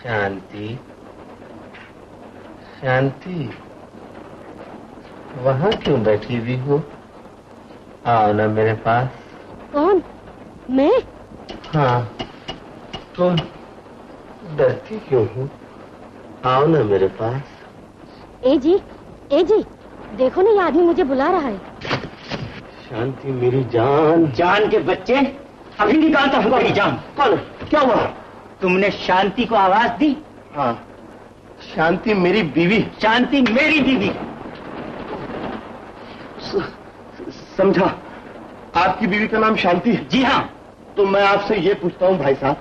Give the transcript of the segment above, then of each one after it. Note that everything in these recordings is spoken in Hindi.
शांति, शांति, वहाँ क्यों बैठी हुई हो? आओ ना मेरे पास। कौन? मैं? हाँ, तुम डरती क्यों हो? आओ ना मेरे पास। ए जी, देखो ना, ये आदमी मुझे बुला रहा है। शांति मेरी जान। जान के बच्चे, अभी निकालता हूँ तेरी जान। कौन? क्या हुआ? तुमने शांति को आवाज दी? हाँ, शांति मेरी बीवी। शांति मेरी बीवी। समझा, आपकी बीवी का नाम शांति है? जी हाँ। तो मैं आपसे ये पूछता हूँ भाई साहब,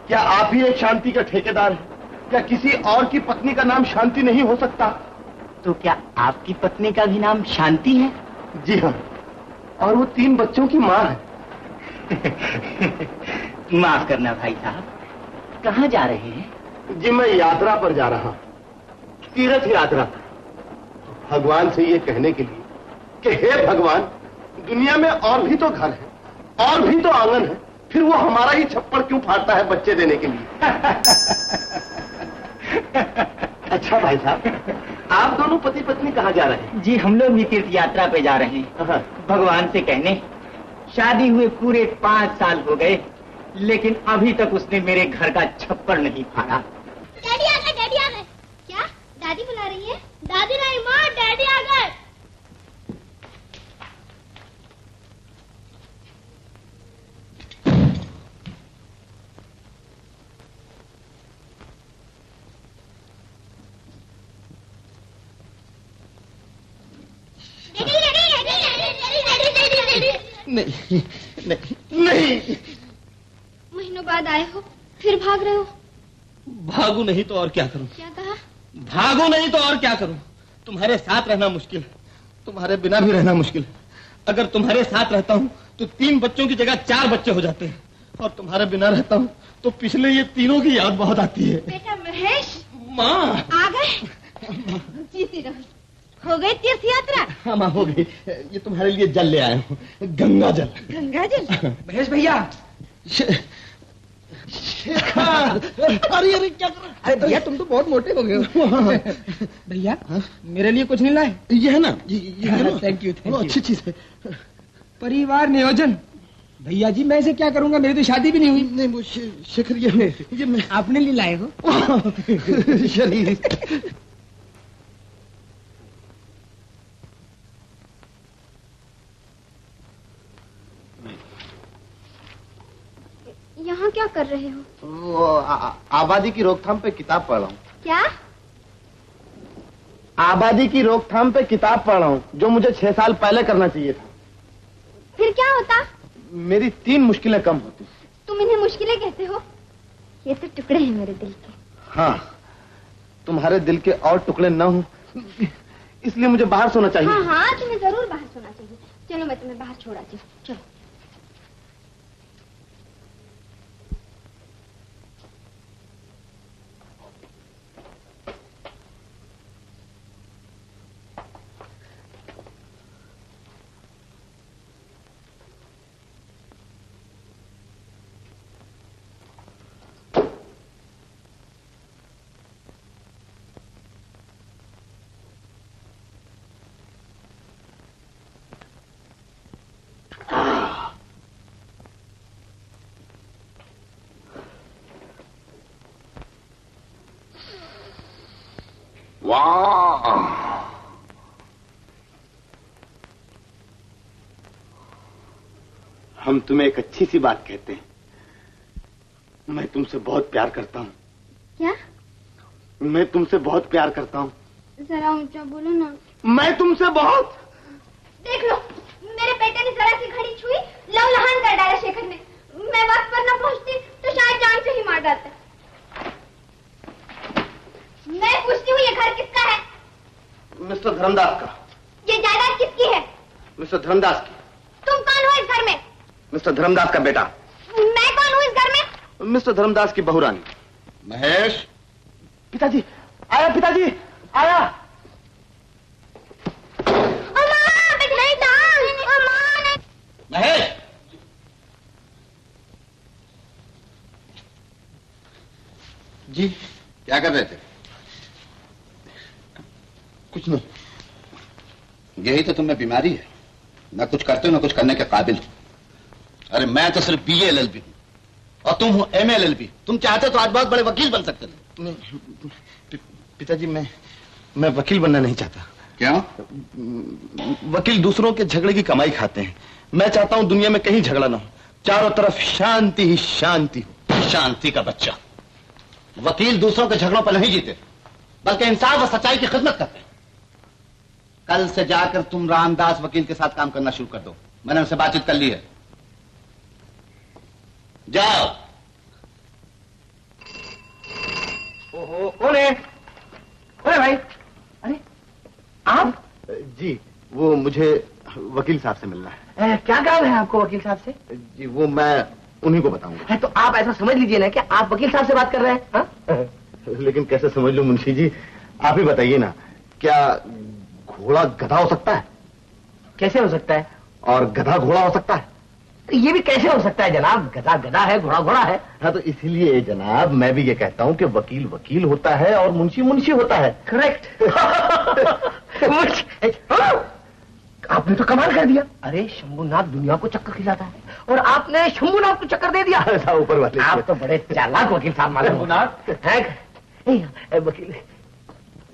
क्या आप ही एक शांति का ठेकेदार हैं? क्या किसी और की पत्नी का नाम शांति नहीं हो सकता? तो क्या आपकी पत्नी का भी नाम शांति है? जी हाँ, और वो 3 बच्चों की माँ है। माफ करना भाई साहब, कहाँ जा रहे हैं? जी मैं यात्रा पर जा रहा हूँ, तीर्थ यात्रा। भगवान से ये कहने के लिए कि हे भगवान, दुनिया में और भी तो घर है, और भी तो आंगन है, फिर वो हमारा ही छप्पड़ क्यों फाड़ता है बच्चे देने के लिए? अच्छा भाई साहब, आप दोनों पति पत्नी कहाँ जा रहे हैं? जी हम लोग भी तीर्थ यात्रा पे जा रहे हैं। भगवान से कहने, शादी हुए पूरे 5 साल हो गए, लेकिन अभी तक उसने मेरे घर का छप्पड़ नहीं फाड़ा। डैडी आ गए, डैडी आ गए। क्या? दादी बुला रही है? दादी नहीं माँ, डैडी आ गए। नहीं नहीं नहीं। महीनों बाद आए हो, फिर भाग रहे हो? भागू नहीं तो और क्या करूं? क्या कहा? भागू नहीं तो और क्या करूं? तुम्हारे साथ रहना मुश्किल है, तुम्हारे बिना भी रहना मुश्किल है। अगर तुम्हारे साथ रहता हूं तो 3 बच्चों की जगह 4 बच्चे हो जाते हैं, और तुम्हारे बिना रहता हूं तो पिछले ये तीनों की याद बहुत आती है। बेटा महेश, माँ आ गए? जीती रहो। हो गई तीर्थ यात्रा? हाँ माँ हो गई। ये तुम्हारे लिए जल ले आया हूँ, गंगा जल। गंगा जल? महेश भैया। अरे अरे क्या कर रहा? अरे भैया तुम तो बहुत मोटे हो गए हो। भैया मेरे लिए कुछ नहीं लाए? ये है ना, ये थैंक यू। अच्छी चीज है। परिवार नियोजन। भैया जी मैं इसे क्या करूंगा, मेरी तो शादी भी नहीं हुई। नहीं वो शेखर, ये मैं आपने लिए लाए हो? शरीर। यहाँ क्या कर रहे हो? वो आबादी की रोकथाम पे किताब पढ़ रहा हूँ। क्या? आबादी की रोकथाम पे किताब पढ़ रहा हूँ, जो मुझे 6 साल पहले करना चाहिए था। फिर क्या होता? मेरी 3 मुश्किलें कम होती। तुम इन्हें मुश्किलें कहते हो? ये तो टुकड़े हैं मेरे दिल के। हाँ, तुम्हारे दिल के और टुकड़े न हो, इसलिए मुझे बाहर सोना चाहिए। हाँ हाँ, तुम्हें जरूर बाहर सोना चाहिए। चलो मैं तुम्हें बाहर छोड़ आती हूँ, चलो। वाह, हम तुम्हें एक अच्छी सी बात कहते हैं। मैं तुमसे बहुत प्यार करता हूँ। क्या? मैं तुमसे बहुत प्यार करता हूँ। जरा ऊंचा बोलो ना। मैं तुमसे बहुत। देख लो, मेरे बेटे ने जरा सी घड़ी छुई, लहूलुहान कर डाला शेखर ने। मैं वक्त पर न पहुंचती तो शायद जान से ही मार डालता। मैं पूछती हूँ, ये घर किसका है? मिस्टर धर्मदास का। ये जायदाद किसकी है? मिस्टर धर्मदास की। तुम कौन हो इस घर में? मिस्टर धर्मदास का बेटा। मैं कौन हूँ इस घर में? मिस्टर धर्मदास की बहुरानी। महेश। पिताजी आया, पिताजी आया। महेश, जी क्या कर रहे थे? कुछ नहीं। यही तो तुम्हें बीमारी है, न कुछ करते हो न कुछ करने के काबिल हो। अरे मैं तो सिर्फ BA LLB हूं और तुम हो MA LLB। तुम चाहते तो आज बहुत बड़े वकील बन सकते थे। पिताजी मैं वकील बनना नहीं चाहता। क्यों? वकील दूसरों के झगड़े की कमाई खाते हैं। मैं चाहता हूं दुनिया में कहीं झगड़ा ना हो, चारों तरफ शांति ही शांति हो। शांति का बच्चा। वकील दूसरों के झगड़ों पर नहीं जीते, बल्कि इंसाफ और सच्चाई की खिदमत करते हैं। कल से जाकर तुम रामदास वकील के साथ काम करना शुरू कर दो। मैंने उनसे बातचीत कर ली है। जाओ। ओहो, कौन है? कौन है भाई? अरे आप? जी, वो मुझे वकील साहब से मिलना है। क्या काम है आपको वकील साहब से? जी, वो मैं उन्हीं को बताऊंगा। तो आप ऐसा समझ लीजिए ना कि आप वकील साहब से बात कर रहे हैं। हाँ? लेकिन कैसे समझ लूं मुंशी जी, आप ही बताइए ना। क्या घोड़ा गधा हो सकता है? कैसे हो सकता है? और गधा घोड़ा हो सकता है? ये भी कैसे हो सकता है जनाब? गधा गधा है, घोड़ा घोड़ा है। हाँ, तो इसीलिए जनाब मैं भी ये कहता हूँ कि वकील वकील होता है और मुंशी मुंशी होता है। करेक्ट। आपने तो कमाल कर दिया। अरे शंभुनाथ दुनिया को चक्कर खिलाता है और आपने शंभुनाथ को चक्कर दे दिया। ऐसा ऊपर वाले। आप तो बड़े चालाक वकील साहब मालूम। शंभुनाथ है वकील।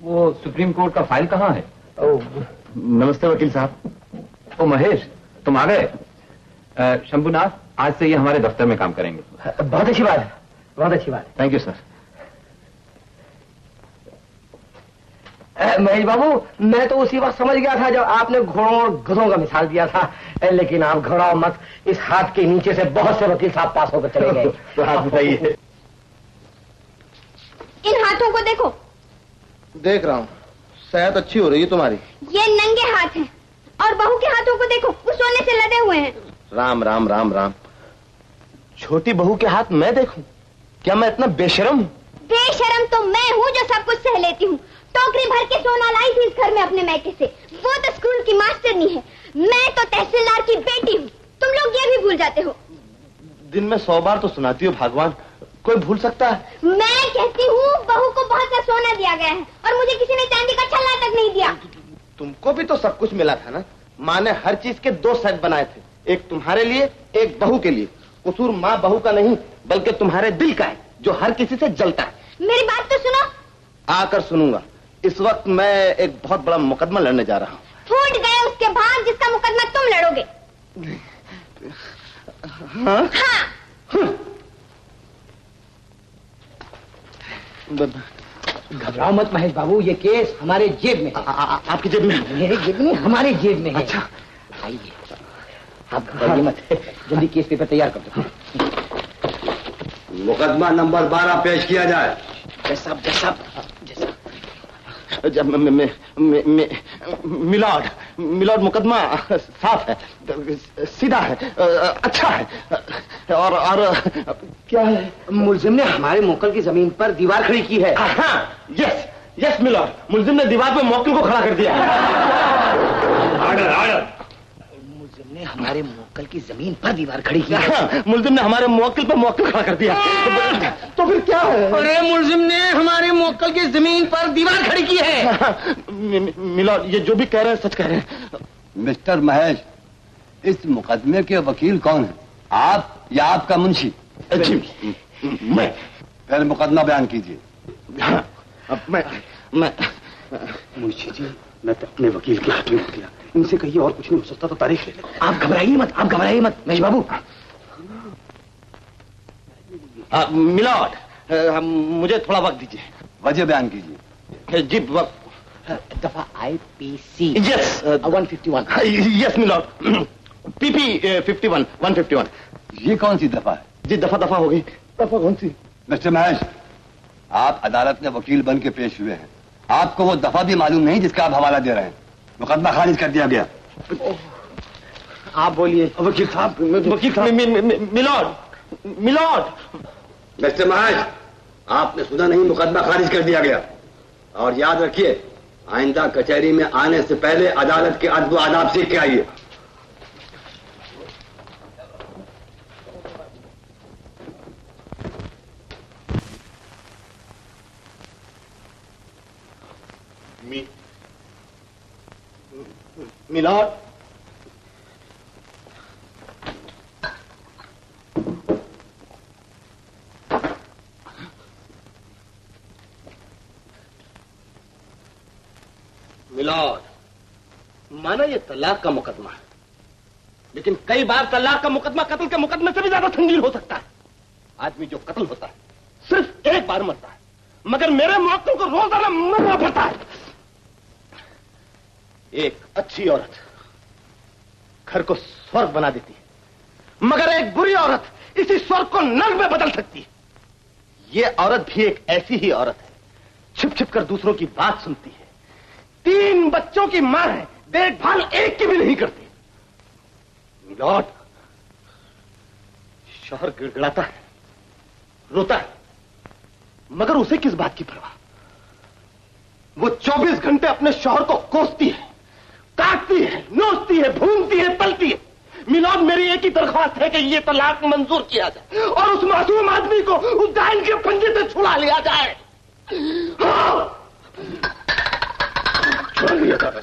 वो सुप्रीम कोर्ट का फाइल कहाँ है? नमस्ते वकील साहब। ओ महेश, तुम आ गए। शंभुनाथ आज से ये हमारे दफ्तर में काम करेंगे। बहुत अच्छी बात है, बहुत अच्छी बात थैंक यू सर। है। महेश बाबू, मैं तो उसी वक्त समझ गया था जब आपने घोड़ों और गधों का मिसाल दिया था, लेकिन आप घबराओ मत, इस हाथ के नीचे से बहुत से वकील साहब पास होकर चले गए। तो आप बताइए। इन हाथों को देखो। देख रहा हूँ, सेहत अच्छी हो रही है तुम्हारी। ये नंगे हाथ हैं और बहू के हाथों को देखो, वो सोने से लदे हुए हैं। राम राम राम राम। छोटी बहू के हाथ मैं देखूं? क्या मैं इतना बेशरम हूं? बेशरम तो मैं हूँ जो सब कुछ सह लेती हूँ। टोकरी भर के सोना लाई थी इस घर में अपने मैके से। वो तो स्कूल की मास्टरनी है, मैं तो तहसीलदार की बेटी हूँ। तुम लोग ये भी भूल जाते हो। दिन में 100 बार तो सुनाती हो भगवान, कोई भूल सकता है? मैं कहती हूँ बहू को बहुत सा सोना दिया गया है और मुझे किसी ने चांदी का छल्ला तक नहीं दिया। तुमको भी तो सब कुछ मिला था ना। माँ ने हर चीज के 2 सेट बनाए थे, एक तुम्हारे लिए एक बहू के लिए। कसूर माँ बहू का नहीं बल्कि तुम्हारे दिल का है जो हर किसी से जलता है। मेरी बात तो सुनो। आकर सुनूंगा। इस वक्त मैं एक बहुत बड़ा मुकदमा लड़ने जा रहा हूँ। फूट गए उसके भाग जिसका मुकदमा तुम लड़ोगे। हाँ? हाँ। घबराओ मत महेश बाबू, ये केस हमारे जेब में है। आपकी जेब में? मेरी जेब में, हमारे जेब में है। अच्छा, आइए, आप घबराइए मत, जल्दी केस पेपर तैयार कर दो। मुकदमा नंबर 12 पेश किया जाए। जैसा जैसा जैसा। मिलॉर्ड मुकदमा साफ है, सीधा है, अच्छा है। और क्या है? मुलजिम ने हमारे मोकल की जमीन पर दीवार खड़ी की है। हाँ, यस यस मिलॉर्ड, मुलजिम ने दीवार पे मौकिल को खड़ा कर दिया। Order order. मुलजिम ने हमारे मोकल की जमीन पर दीवार खड़ी की है। हाँ, मुलजिम ने हमारे मौकिल पे मौकिल खड़ा कर दिया। तो फिर क्या है? अरे मुलजिम ने हमारे मोकल की जमीन पर दीवार खड़ी की है। मिलॉर्ड, ये जो भी कह रहे हैं सच कह रहे हैं। मिस्टर महेश, इस मुकदमे के वकील कौन है, आप या आपका मुंशी? जी, मैं। पहले मुकदमा बयान कीजिए। हाँ, अब मैं मुंशी जी, मैं तो अपने वकील के हाथ में हो गया। इनसे कहिए और कुछ नहीं हो सकता तो तारीख ले ले। आप घबराइए मत, आप घबराइए मत महेश बाबू। मिलॉर्ड, मुझे थोड़ा वक्त दीजिए। वजह बयान कीजिए। जी, दफा IPC यस 151। Yes my lord, PP 51 151। ये कौन सी दफा है? जी, दफा दफा हो गई। दफा कौन सी? मिस्टर महेश, आप अदालत में वकील बन के पेश हुए हैं, आपको वो दफा भी मालूम नहीं जिसका आप हवाला दे रहे हैं। मुकदमा खारिज कर दिया गया। आप बोलिए। वकील साहब, मिलॉर्ड। मिस्टर महेश, आपने सुना नहीं, मुकदमा खारिज कर दिया गया। और याद रखिए, आइंदा कचहरी में आने से पहले अदालत के अदब आदाब सीख के आइए। मिलॉर्ड, मिलॉर्ड, माना ये तलाक का मुकदमा है, लेकिन कई बार तलाक का मुकदमा कत्ल के मुकदमे से भी ज्यादा संगीन हो सकता है। आदमी जो कत्ल होता है सिर्फ एक बार मरता है, मगर मेरे मुअक्किल को रोजाना मरना पड़ता है। एक अच्छी औरत घर को स्वर्ग बना देती है, मगर एक बुरी औरत इसी स्वर्ग को नर्क में बदल सकती है। ये औरत भी एक ऐसी ही औरत है, छिप छिप कर दूसरों की बात सुनती है, 3 बच्चों की मां है, देखभाल एक की भी नहीं करती। मिलॉर्ड, शौहर गिड़गिड़ाता है, रोता है, मगर उसे किस बात की परवाह। वो 24 घंटे अपने शौहर को कोसती है, काटती है, नोचती है, भूनती है, तलती है। मिलॉर्ड, मेरी एक ही दरख्वास्त है कि ये तलाक मंजूर किया जाए और उस मासूम आदमी को उस डायन के पंजे से छुड़ा लिया जाए। छुड़ा लिया जाए।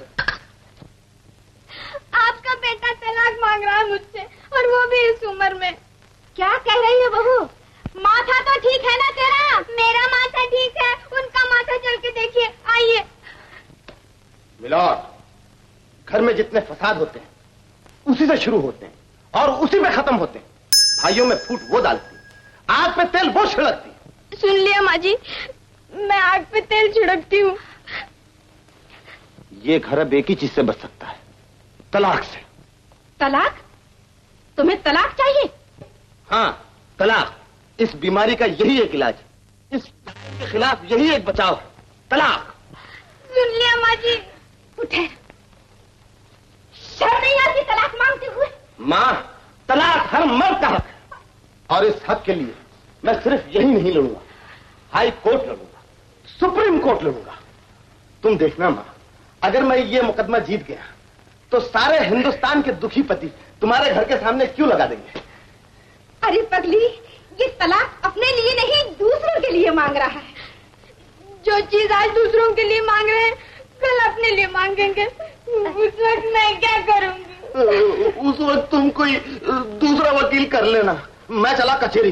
आपका बेटा तलाक मांग रहा है मुझसे, और वो भी इस उम्र में। क्या कह रही है बहू? माथा तो ठीक है ना तेरा? मेरा माथा ठीक है, उनका माथा चल के देखिए। आइए। मिलॉर्ड, घर में जितने फसाद होते हैं उसी से शुरू होते हैं और उसी में खत्म होते हैं। भाइयों में फूट वो डालती, आग पे तेल वो छिड़कती। सुन लिया माँ जी, मैं आग पे तेल छिड़कती हूँ। ये घर अब एक ही चीज से बच सकता है, तलाक से। तलाक? तुम्हें तलाक चाहिए? हाँ, तलाक। इस बीमारी का यही एक इलाज है, इस के खिलाफ यही एक बचाव है, तलाक। सुन लिया माँ जी। उठे, शर्म नहीं आती तलाक मांगते हुए? माँ, तलाक हर मर्द का हक है, और इस हक के लिए मैं सिर्फ यही नहीं लड़ूंगा, हाई कोर्ट लड़ूंगा, सुप्रीम कोर्ट लड़ूंगा। तुम देखना माँ, अगर मैं ये मुकदमा जीत गया तो सारे हिंदुस्तान के दुखी पति तुम्हारे घर के सामने क्यों लगा देंगे? अरे पगली, ये तलाक अपने लिए नहीं दूसरों के लिए मांग रहा है। जो चीज आज दूसरों के लिए मांग रहे हैं कल अपने लिए मांगेंगे। उस वक्त मैं क्या करूंगी? उस वक्त तुम कोई दूसरा वकील कर लेना, मैं चला कचहरी।